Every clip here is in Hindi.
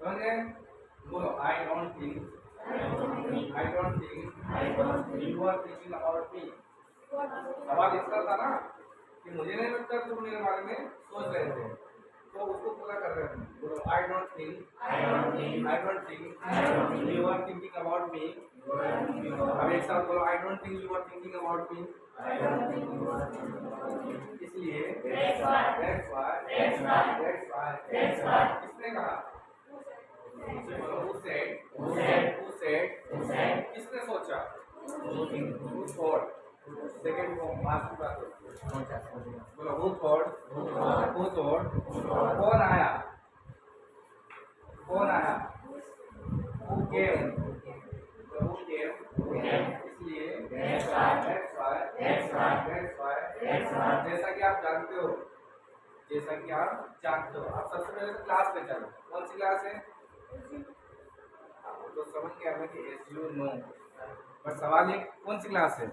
समझ गए? बोलो I don't think, I don't think you are thinking about me. सवाल इसका था ना कि मुझे नहीं लगता तुम मेरे बारे में सोच रहे थे, तो उसको पूरा कर रहे हैं। बोलो I don't think, you are thinking about me. अब एक साथ बोलो I don't think you are thinking about me. इसलिए किसने कहा? बोलो who said, किसने सोचा? who thought। Second form past की बात होती है। बोलो who thought, कौन आया, who came, who came। इसलिए that's why जैसा कि आप जानते हो, आप सबसे पहले तो क्लास में चलो। कौन सी क्लास है? तो समझ गया मैं कि एस यू नो, बट सवाल ये कौन सी क्लास है?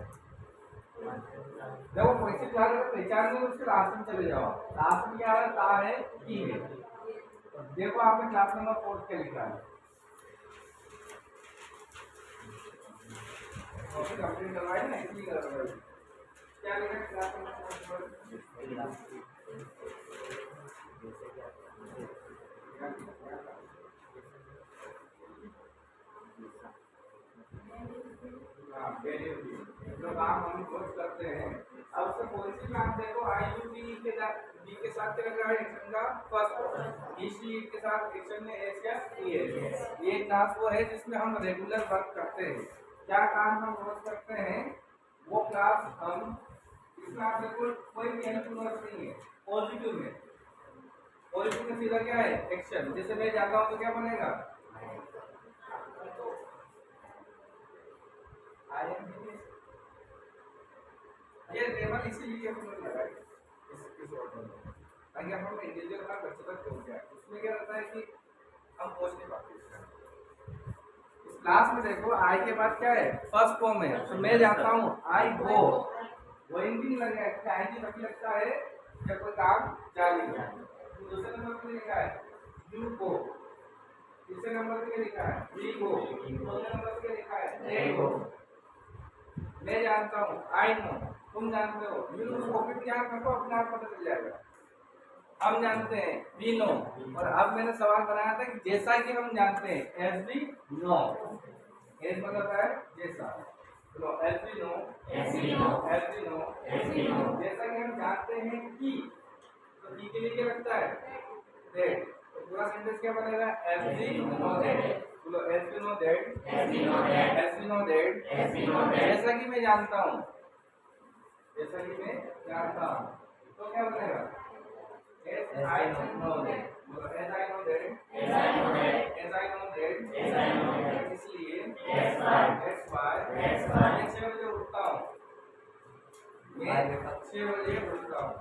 देखो कोई सी क्लास अगर पहचान में उसके लास्ट में चले जाओ। लास्ट में क्या है? ता है, की है। तो देखो आपने क्लास नंबर 4 क्या लिखा है। कॉपी कंप्लीट करवाई ना, इसलिए करवाई। क्या लिखा है क्लास नंबर 4 पर? जो काम हम रोज करते हैं, अब उससे कौन सी काम देखो, आई यू बी के साथ क्या लगा है एक्शन का फर्स्ट, ई के साथ एक्शन में एस या ई है। ये क्लास वो है जिसमें हम रेगुलर वर्क करते हैं। क्या काम हम रोज करते हैं वो क्लास हम, इसमें आप देखो कोई भी हेल्प वर्क नहीं है। पॉजिटिव में सीधा क्या है? एक्शन। जैसे मैं जाता हूँ तो क्या बनेगा? आई एम ये टेबल इसीलिए हमने लगाई इस ऑर्डर में, ताकि हम इंडिविजुअल का बच्चे तक पहुंच जाए। उसमें क्या रहता है कि हम पहुंच नहीं पाते इस क्लास में। देखो आई के बाद क्या है? फर्स्ट फॉर्म है, तो मैं जाता हूँ आई गो। गोइंग भी लग गया, आई की तभी लगता है जब कोई काम जारी है। दूसरे नंबर पे लिखा है यू गो, तीसरे नंबर पे लिखा है वी गो, चौथे नंबर पे लिखा है दे गो। मैं जानता हूँ, आई नो, तुम जानते हो, यू नो। कॉपी पे ध्यान रखो, अपने आप पता चल जाएगा। हम जानते हैं, वी नो। और अब मैंने सवाल बनाया था कि जैसा कि हम जानते हैं, एज वी नो। एज मतलब है जैसा। तो एज वी नो, जैसा कि हम जानते हैं कि, तो की के लिए क्या लगता है? दैट। तो पूरा सेंटेंस क्या बनेगा? As we know that. बोलो एज वी नो दैट, जैसा कि मैं जानता हूँ, तो क्या बनेगा? As I know that, बोलो as I know that, इसलिए that's why मैं 6 बजे उठता हूँ। मैं 6 बजे उठता हूँ।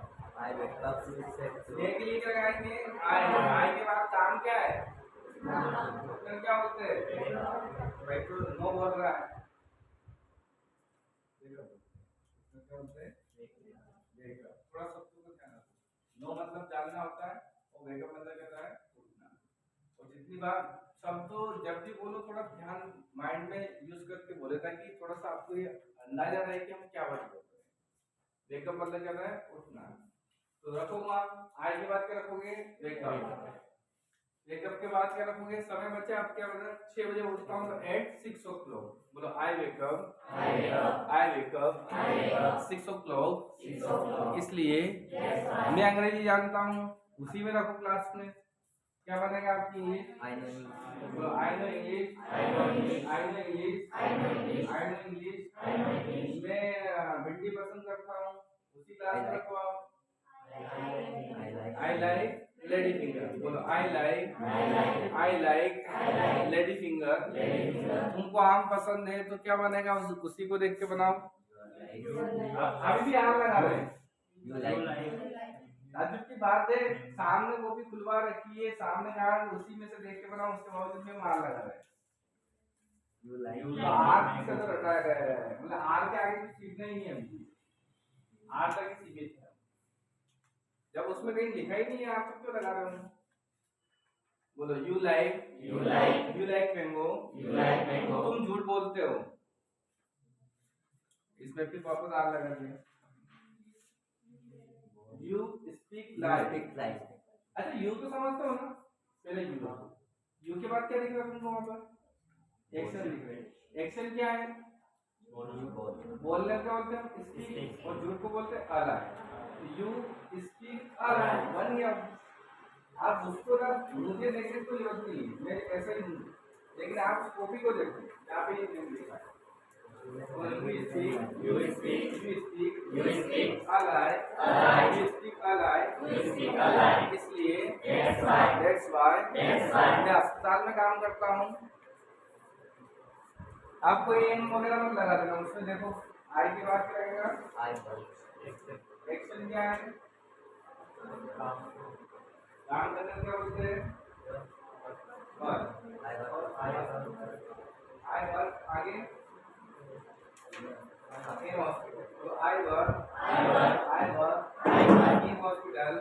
के लिए क्या लगाएंगे? आई के बाद काम क्या है? फिर क्या बोलते हैं? भाई तो नो बोल रहा है, क्या बोलते हैं? थोड़ा शब्दों को ध्यान रखो। नो मतलब जानना होता है, और वेकअप मतलब क्या होता है? उठना। और जितनी बार शब्दों जब भी बोलो थोड़ा ध्यान माइंड में यूज करके बोले, ताकि थोड़ा सा आपको ये अंदाजा रहे कि हम क्या वर्ड बोल रहे हैं। वेकअप मतलब क्या होता है? उठना। तो रखो आप आई के बाद क्या रखोगे? वेकअप। वेकअप के बाद क्या रखोगे? समय बचे आप क्या बोल रहे? 6 बजे उठता हूँ, तो एट 6 o'clock। बोलो आई वेकअप 6 o'clock। इसलिए मैं अंग्रेजी जानता हूँ, उसी में रखो क्लास में। क्या बनेगा आपकी इंग्लिश? आई नो इंग्लिश, मैं भिंडी पसंद करता हूँ, उसी क्लास में रखो आप। I like lady finger. बोलो आई लाइक लेडी फिंगर। तुमको आम पसंद है, तो क्या बनेगा? उसी को देख के बनाओ। अभी भी आम लगा रहे हैं। ताजुब की बात है, सामने वो भी खुलवा रखी है, सामने कहा उसी में से देख के बनाओ, उसके बावजूद में मार लगा रहे हैं। आर से तो रटाया गया है, मतलब आर के आगे कुछ सीखना ही नहीं है अभी। आर तक ही सीमित है। जब उसमें कहीं लिखा ही नहीं है, आप क्यों लगा रहे हो? बोलो यू लाइक मैंगो, तुम झूठ बोलते हो। इसमें फिर वापस आग लगा दिया। You speak like. अच्छा यू तो समझते हो ना, पहले यू के बाद क्या लिख रहे हो तुमको वहां पर? एक्शन लिख रहे हैं। एक्शन क्या है? बोलने को बोलते हैं स्पीक, और झूठ को बोलते हैं अलाई। यू स्पीक अलाई बन गया। आप उसको ना मुझे देखने को जरूरत नहीं, मैं ऐसा ही हूँ, लेकिन आप उस कॉपी को देखो, यहाँ पे ये लिखा है you speak a lie, इसलिए that's why मैं अस्पताल में काम करता हूँ। आपको ये वगैरह मत लगा देना, उसमें देखो आई की बात क्या लगेगा, एक्शन क्या है, काम करने क्या बोलते हैं, आई वर्क आगे in hospital, so I work in hospital,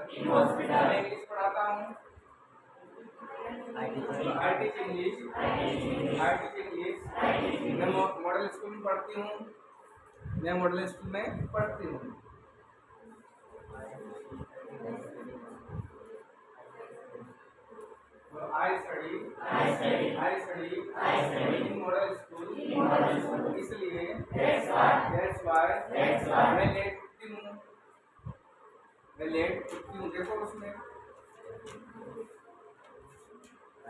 मैं इंग्लिश पढ़ाता हूँ, I teach English, मैं मॉडल स्कूल में पढ़ती हूँ, I study in model school, इसलिए that's why मैं लेट उठती हूँ। देखो उसमें I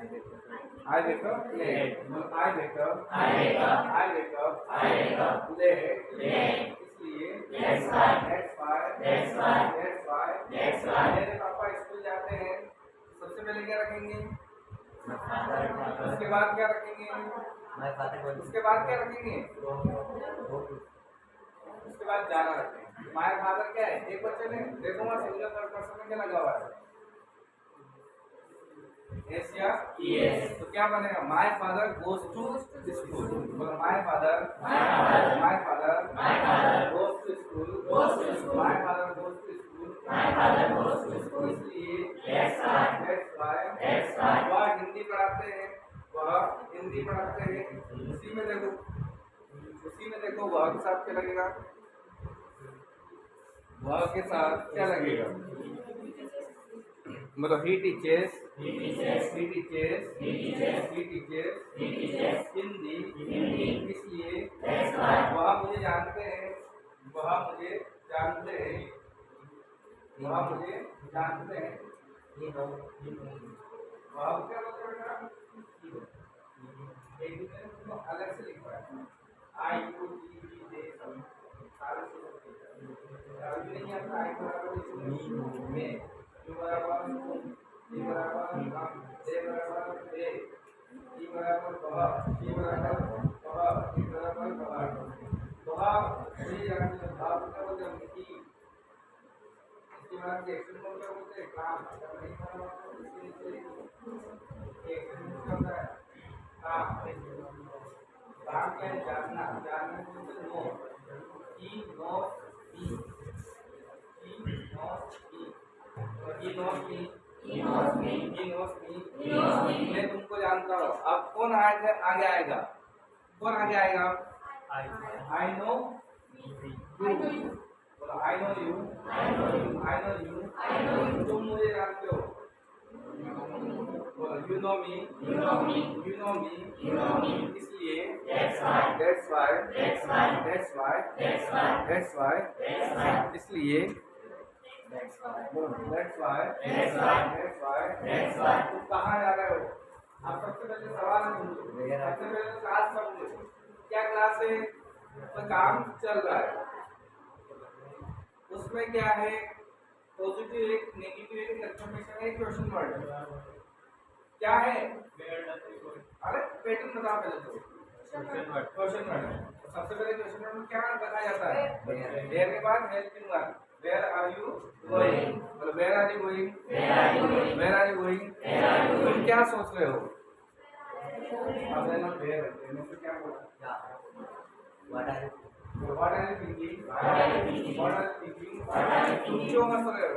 wake up late, late, इसलिए that's why मेरे पापा स्कूल जाते हैं। सबसे पहले क्या रखेंगे, उसके बाद क्या रखेंगे, उसके बाद जाना रखेंगे। माय फादर क्या है, एक बच्चे ने देखो वहाँ सिंगुलर थर्ड पर्सन में क्या लगा हुआ है, एस या ईएस, तो क्या बनेगा, my father goes to school. My father goes to school, इसलिए वह हिंदी पढ़ाते हैं, उसी में देखो वह के साथ क्या लगेगा, मतलब he teaches हिंदी, इसलिए वह मुझे जानते हैं, वह क्या बोलते हैं, एक दूसरे अलग से लिखा है, आई यू डी दे सब सारे से नहीं आता, आई बराबर में, यू बराबर ई बराबर हम, दे बराबर दे, ई बराबर बहा, ई बराबर ये जानते हैं, भाव क्या बोलते हैं की, इसके बाद के एक्शन को क्या बोलते हैं, काम, अगर नहीं करना तो एक्शन क्या होता है, काम क्या है, जानने को नो, ही knows me, मैं तुमको जानता हूँ। अब कौन आगे आएगा, I know you, तुम मुझे जानते हो, you know me, इसलिए that's why, इसलिए तुम कहाँ जा रहे हो। आप सबसे पहले सवाल समझो, सबसे पहले क्लास समझो, क्या क्लास है, तो काम चल रहा है, उसमें क्या है, पॉजिटिव एक, नेगेटिव एक, एक्सक्लेमेशन है, क्वेश्चन वर्ड क्या है, अरे पैटर्न बताओ पहले तो, क्वेश्चन वर्ड। सबसे पहले क्वेश्चन वर्ड में क्या बताया जाता है, देयर के बाद helping verb, Where are you going? Where are you going? तुम क्या सोच रहे हो? अब है ना where, तो क्या बोला? What are you thinking? तुम क्यों हंस रहे हो?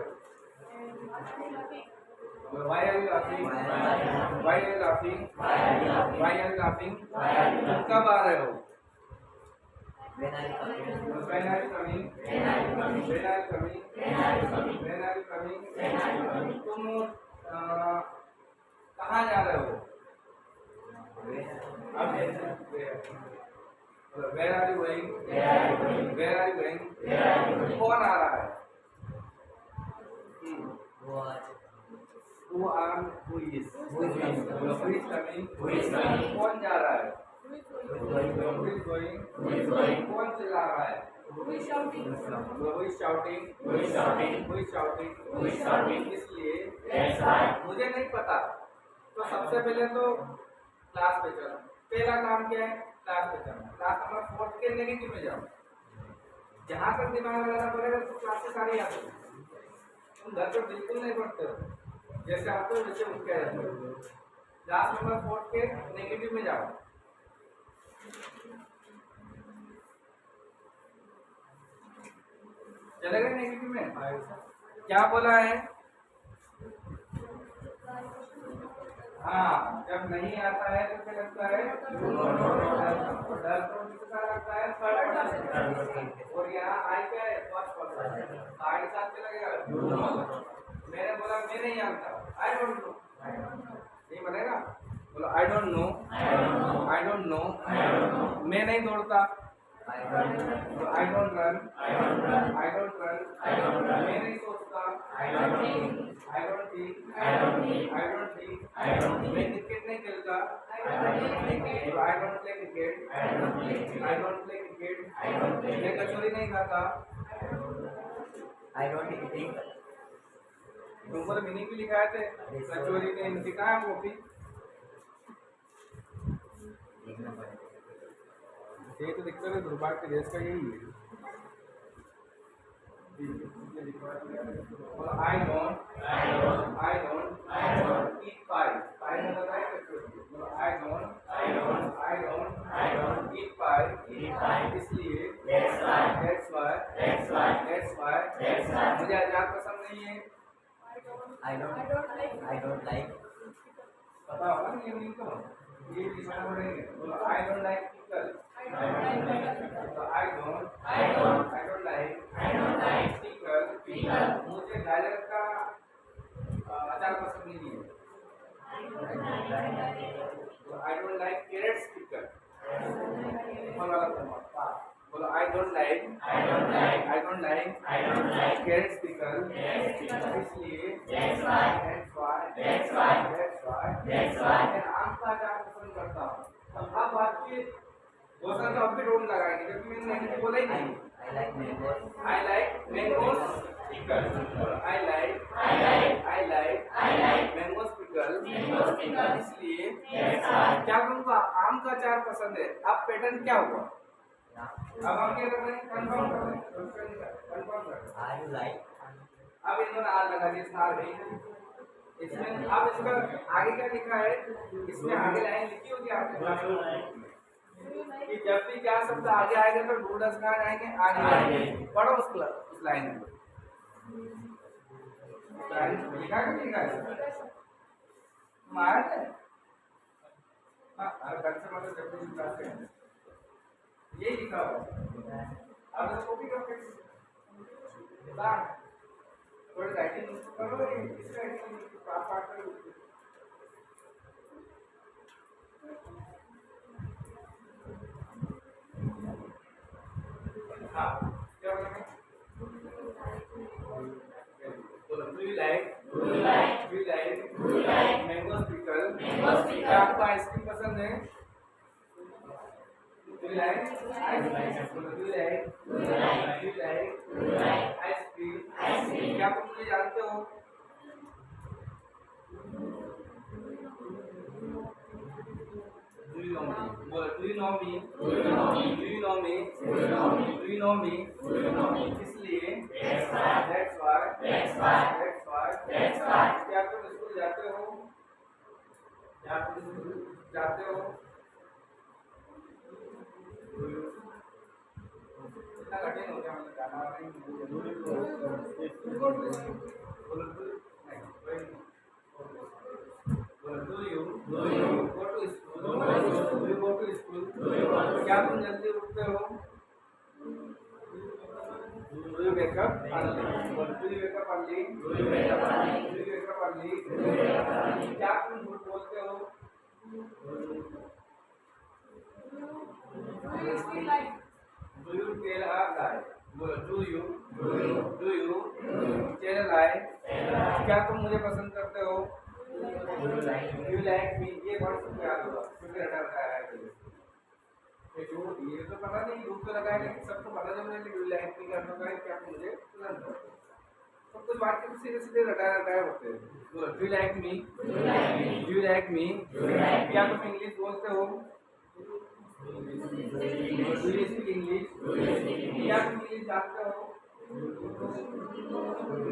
Why are you laughing? you laughing? Why are you laughing? तुम कब आ रहे हो? When are you coming? When are you coming? When are you coming? When are you coming? When are you coming? When are you coming? When are you coming? तुम कहाँ जा रहे हो? Where are you going? Where are you going? Where are you going? Where are you going? कौन आ रहा है? Who are who is? Who is coming? Who is coming? कौन जा रहा है? Who is going? Who is going? कौन चिल्ला रहा है? Who is shouting? Who is shouting? Who is shouting? Who is shouting? Who is shouting? इसलिए मुझे नहीं पता, तो सबसे पहले तो क्लास पे चलो। पहला काम क्या है? क्लास पे चलना। क्लास नंबर 4 के नेगेटिव में जाओ। जहाँ तक दिमाग लगाना पड़ेगा तो क्लास से सारी याद हो। तुम घर पे बिल्कुल नहीं पढ़ते हो, जैसे आते हो वैसे उठ के रहते हो। क्लास नंबर 4 के नेगेटिव में जाओ। चले गए नेगेटिव में? क्या बोला है? हाँ, जब नहीं आता है तो क्या लगता है? डर तो किसका लगता है? Third person. और यहाँ आई क्या है? First person. आई साथ में लगेगा। मैंने बोला मैं नहीं जानता, आई डोंट नो, नहीं बनेगा। बोलो I don't know, I don't know, मैं नहीं दौड़ता, I don't run, I don't run, मैं नहीं सोचता, आई डोंट थिंक, मैं क्रिकेट नहीं खेलता, आई डोंट प्ले क्रिकेट, मैं कचौरी नहीं खाता, आई डोंट ईट। तुमको तो मीनिंग भी लिखाए थे, कचौरी के हिंदी कहाँ है वो भी? ये तो दिक्कत है दुर्भाग्य के देश का, यही है। I don't eat pie. Pie मतलब है कचौरी। I don't eat pie. इसलिए that's why मुझे अचार पसंद नहीं है। I don't like। पता होगा ना ये मीनिंग तो? ये लिखना पड़ेगा। बोलो I don't like pickle। I don't like pickle। मुझे गाजर का अचार पसंद नहीं है। I don't like carrots pickle। बोलो I don't like carrots pickle। इसलिए that's why मैं आम का अचार पसंद करता हूँ। अब बात की बहुत सारे तो अब भी डोंट लगाएंगे क्योंकि मैंने नेगेटिव बोला ही नहीं। I like mangoes pickle। I like mangoes pickle। इसलिए क्या तुमको आम का अचार पसंद है? अब पैटर्न क्या हुआ? अब हम क्या कर रहे हैं? कंफर्म कर रहे हैं। अब इन दोनों आर लगा दिए, स्टार नहीं। इसमें अब इसका आगे क्या लिखा है? इसमें आगे लाइन लिखी होगी आपने कि जब भी क्या शब्द आगे आएगा तो डूडस कहाँ जाएंगे? आगे पढ़ो उस लाइन में। लिखा है मारा है। हाँ, कल से मतलब जब भी क्लास में ये लिखा हुआ है। अब इसको कॉपी करके थोड़ी राइटिंग करो, इस राइटिंग पाठ करो। हाँ, क्या बोलेंगे? Do you like mangoes pickle? क्या आपको आइसक्रीम पसंद है? Do you like ice cream? क्या तुम मुझे जानते हो? Do you know me? बोलो do you know me? इसलिए that's why क्या तुम स्कूल जाते हो? इतना कठिन हो गया मतलब जाना नहीं। बोलो do you go to school? Do you go to school? क्या तुम जल्दी उठते हो? Do you wake up early? Do you wake up early? Do you wake up early? क्या तुम झूठ बोलते हो? Do you tell a lie? Do you tell a lie? क्या तुम मुझे पसंद करते हो? Do you like me? ये वर्ड सबको याद होगा क्योंकि रटा रखाया है। ये तो पता नहीं ग्रुप तो लगाया लेकिन सबको पता चल रहा है कि डू लाइक मी करने का है क्या मुझे पसंद है। तो कुछ बात के सीधे सीधे रटाया होते हैं। Do like me? Do you like me? क्या तुम इंग्लिश बोलते हो? Do you speak English? क्या तुम इंग्लिश जानते हो? Do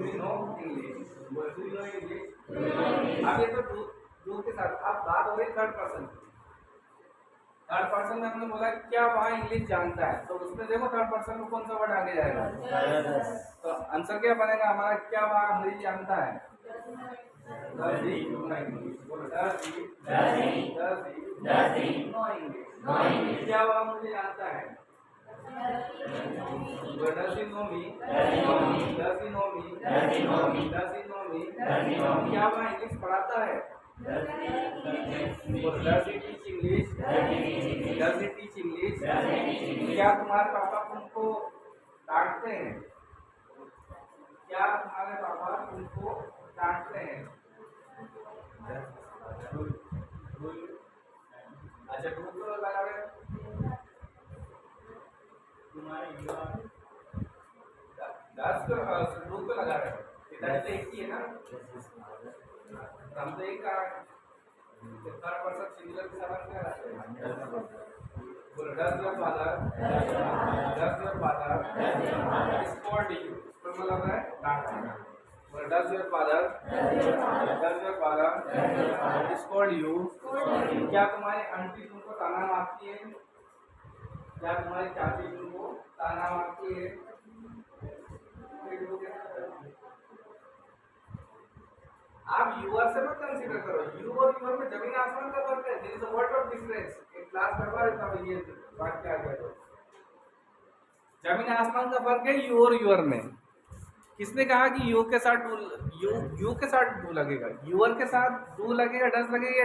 you know English? Do you know English? अब ये तो डू के साथ अब बात हो रही थर्ड पर्सन की। थर्ड पर्सन में हमने बोला क्या वहाँ इंग्लिश जानता है, तो उसमें देखो थर्ड पर्सन में कौन सा वर्ड आगे जाएगा। तो आंसर क्या बनेगा हमारा, क्या वहाँ अंग्रेजी जानता है? Does he know English? क्या वहाँ मुझे जानता है? Does he know me? Does he know me? Does he know me? क्या वहाँ इंग्लिश पढ़ाता है? Does he teach English? Does he teach English? क्या तुम्हारे पापा तुमको डांटते हैं? क्या तुम्हारे पापा तुमको डांटते हैं? अच्छा ग्रुप तो लगा रहे तुम्हारे युवा 10 ग्रुप तो लगा रहे इधर से एक ही है ना, हम तो एक का थर्ड पर्सन सिंगुलर के साथ क्या रहते हैं। बोलो does your father scold you? तो मतलब है डांटना। बोलो does your father scold you? क्या तुम्हारी आंटी तुमको ताना मारती है? क्या तुम्हारी चाची तुमको ताना मारती है? आप यूआर से मत कंसीडर करो, यू और यूआर में जमीन आसमान का फर्क है। There is a word of difference. एक क्लास करवा देता हूं ये बात क्या है, तो जमीन आसमान का फर्क है यू और यूआर में। किसने कहा कि यू के साथ डू, यू के साथ डू लगेगा, यूआर के साथ डू लगेगा, डस लगेगा?